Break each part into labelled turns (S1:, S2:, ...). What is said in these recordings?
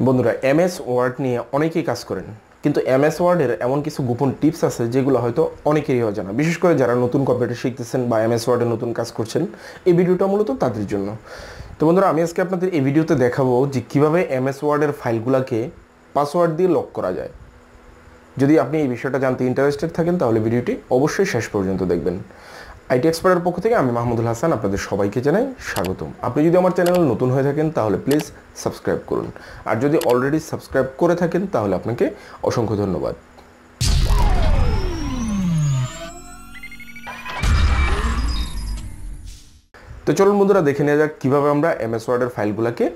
S1: বন্ধুরা MS word নিয়ে অনেকেই কাজ করেন, কিন্তু এমএস ওয়ার্ডের এমন কিছু গোপন টিপস আছে যেগুলো হয়তো অনেকেরই অজানা, বিশেষ করে যারা নতুন কম্পিউটার শিখতেছেন বা এমএস ওয়ার্ডে নতুন কাজ করছেন। এই ভিডিওটা মূলত তাদের জন্য। তো বন্ধুরা, আমি আজকে আপনাদের এই ভিডিওতে দেখাবো যে কীভাবে এমএস ওয়ার্ডের ফাইলগুলোকে পাসওয়ার্ড দিয়ে লক করা যায়। যদি আপনি এই বিষয়টা জানতে ইন্টারেস্টেড থাকেন তাহলে ভিডিওটি অবশ্যই শেষ পর্যন্ত দেখবেন। আইটি এক্সপার্টের পক্ষ থেকে আমি মাহমুদুল হাসান আপনাদের সবাইকে জানাই স্বাগতম। আপনি যদি আমার চ্যানেল নতুন হয়ে থাকেন তাহলে প্লিজ সাবস্ক্রাইব করুন, আর যদি অলরেডি সাবস্ক্রাইব করে থাকেন তাহলে আপনাকে অসংখ্য ধন্যবাদ। তো চলুন বন্ধুরা, দেখে নেওয়া যাক কীভাবে আমরা এমএস ওয়ার্ডের ফাইলগুলোকে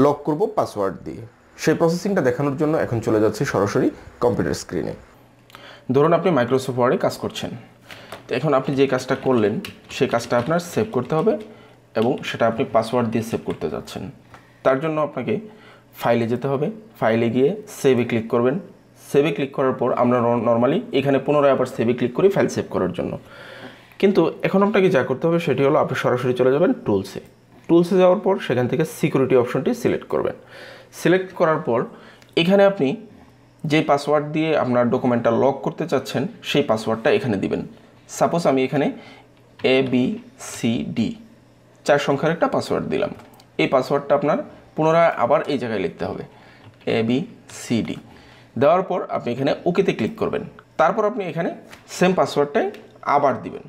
S1: লক করব পাসওয়ার্ড দিয়ে। সেই প্রসেসিংটা দেখানোর জন্য এখন চলে যাচ্ছে সরাসরি কম্পিউটার স্ক্রিনে। ধরুন আপনি মাইক্রোসফট ওয়ার্ডে কাজ করছেন। তো এখন আপনি যে কাজটা করলেন সেই কাজটা আপনার সেভ করতে হবে এবং সেটা আপনি পাসওয়ার্ড দিয়ে সেভ করতে যাচ্ছেন। তার জন্য আপনাকে ফাইলে যেতে হবে। ফাইলে গিয়ে সেভে ক্লিক করবেন। সেভে ক্লিক করার পর আমরা নর্মালি এখানে পুনরায় আবার সেভে ক্লিক করি ফাইল সেভ করার জন্য। কিন্তু এখন আপনাকে যা করতে হবে সেটি হলো আপনি সরাসরি চলে যাবেন টুলসে। টুলসে যাওয়ার পর সেখান থেকে সিকিউরিটি অপশনটি সিলেক্ট করবেন। সিলেক্ট করার পর এখানে আপনি যে পাসওয়ার্ড দিয়ে আপনার ডকুমেন্টটা লক করতে চাচ্ছেন সেই পাসওয়ার্ডটা এখানে দিবেন। সাপোজ আমি এখানে ABCD 4 সংখ্যার একটা পাসওয়ার্ড দিলাম। এই পাসওয়ার্ডটা আপনার পুনরায় আবার এই জায়গায় লিখতে হবে ABCD। দেওয়ার পর আপনি এখানে ওকেতে ক্লিক করবেন। তারপর আপনি এখানে সেম পাসওয়ার্ডটাই আবার দিবেন।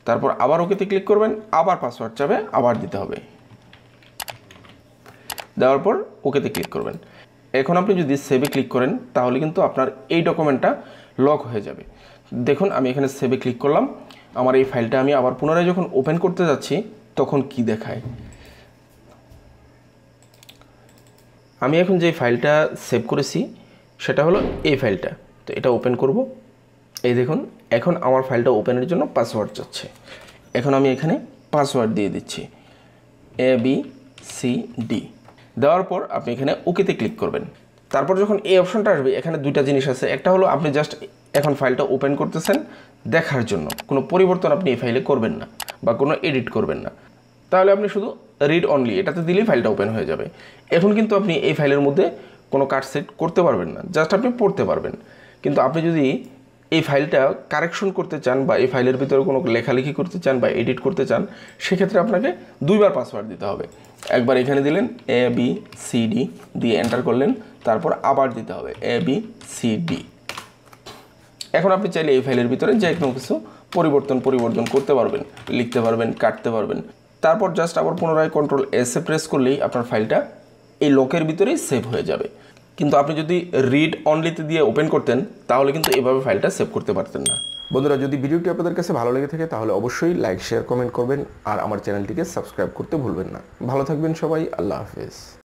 S1: তারপর আবার ওকেতে ক্লিক করবেন, আবার পাসওয়ার্ড চাবে আবার দিতে হবে। দেওয়ার পর ওকেতে ক্লিক করবেন। এখন আপনি যদি সেভে ক্লিক করেন তাহলে কিন্তু আপনার এই ডকুমেন্টটা লক হয়ে যাবে। দেখুন আমি এখানে সেভে ক্লিক করলাম। আমার এই ফাইলটা আমি আবার পুনরায় যখন ওপেন করতে যাচ্ছি তখন কি দেখায়। আমি এখন যে ফাইলটা সেভ করেছি সেটা হলো এই ফাইলটা। তো এটা ওপেন করব। এই দেখুন এখন আমার ফাইলটা ওপেনের জন্য পাসওয়ার্ড চাচ্ছে। এখন আমি এখানে পাসওয়ার্ড দিয়ে দিচ্ছি ABCD। দেওয়ার পর আপনি এখানে ওকেতে ক্লিক করবেন। তারপর যখন এই অপশনটা আসবে এখানে দুইটা জিনিস আছে। একটা হলো আপনি জাস্ট এখন ফাইলটা ওপেন করতেছেন দেখার জন্য, কোনো পরিবর্তন আপনি এই ফাইলে করবেন না বা কোনো এডিট করবেন না। তাহলে আপনি শুধু রিড অনলি এটাতে দিলেই ফাইলটা ওপেন হয়ে যাবে। এখন কিন্তু আপনি এই ফাইলের মধ্যে কোনো কাট সেট করতে পারবেন না, জাস্ট আপনি পড়তে পারবেন। কিন্তু আপনি যদি এই ফাইলটা কারেকশন করতে চান বা এই ফাইলের ভিতরে কোনো লেখালেখি করতে চান বা এডিট করতে চান সেক্ষেত্রে আপনাকে দুইবার পাসওয়ার্ড দিতে হবে। একবার এখানে দিলেন ABCD দিয়ে এন্টার করলেন, তারপর আবার দিতে হবে ABCD। এখন আপনি চাইলে এই ফাইলের ভিতরে যে কোনো কিছু পরিবর্তন করতে পারবেন, লিখতে পারবেন, কাটতে পারবেন। তারপর জাস্ট আবার পুনরায় Ctrl+S প্রেস করলেই আপনার ফাইলটা এই লকের ভিতরেই সেভ হয়ে যাবে। কিন্তু আপনি যদি রিড অনলিতে দিয়ে ওপেন করতেন তাহলে কিন্তু এভাবে ফাইলটা সেভ করতে পারতেন না। বন্ধুরা, যদি ভিডিওটি আপনাদের কাছে ভালো লেগে থাকে তাহলে অবশ্যই লাইক, শেয়ার, কমেন্ট করবেন আর আমার চ্যানেলটিকে সাবস্ক্রাইব করতে ভুলবেন না। ভালো থাকবেন সবাই। আল্লাহ হাফেজ।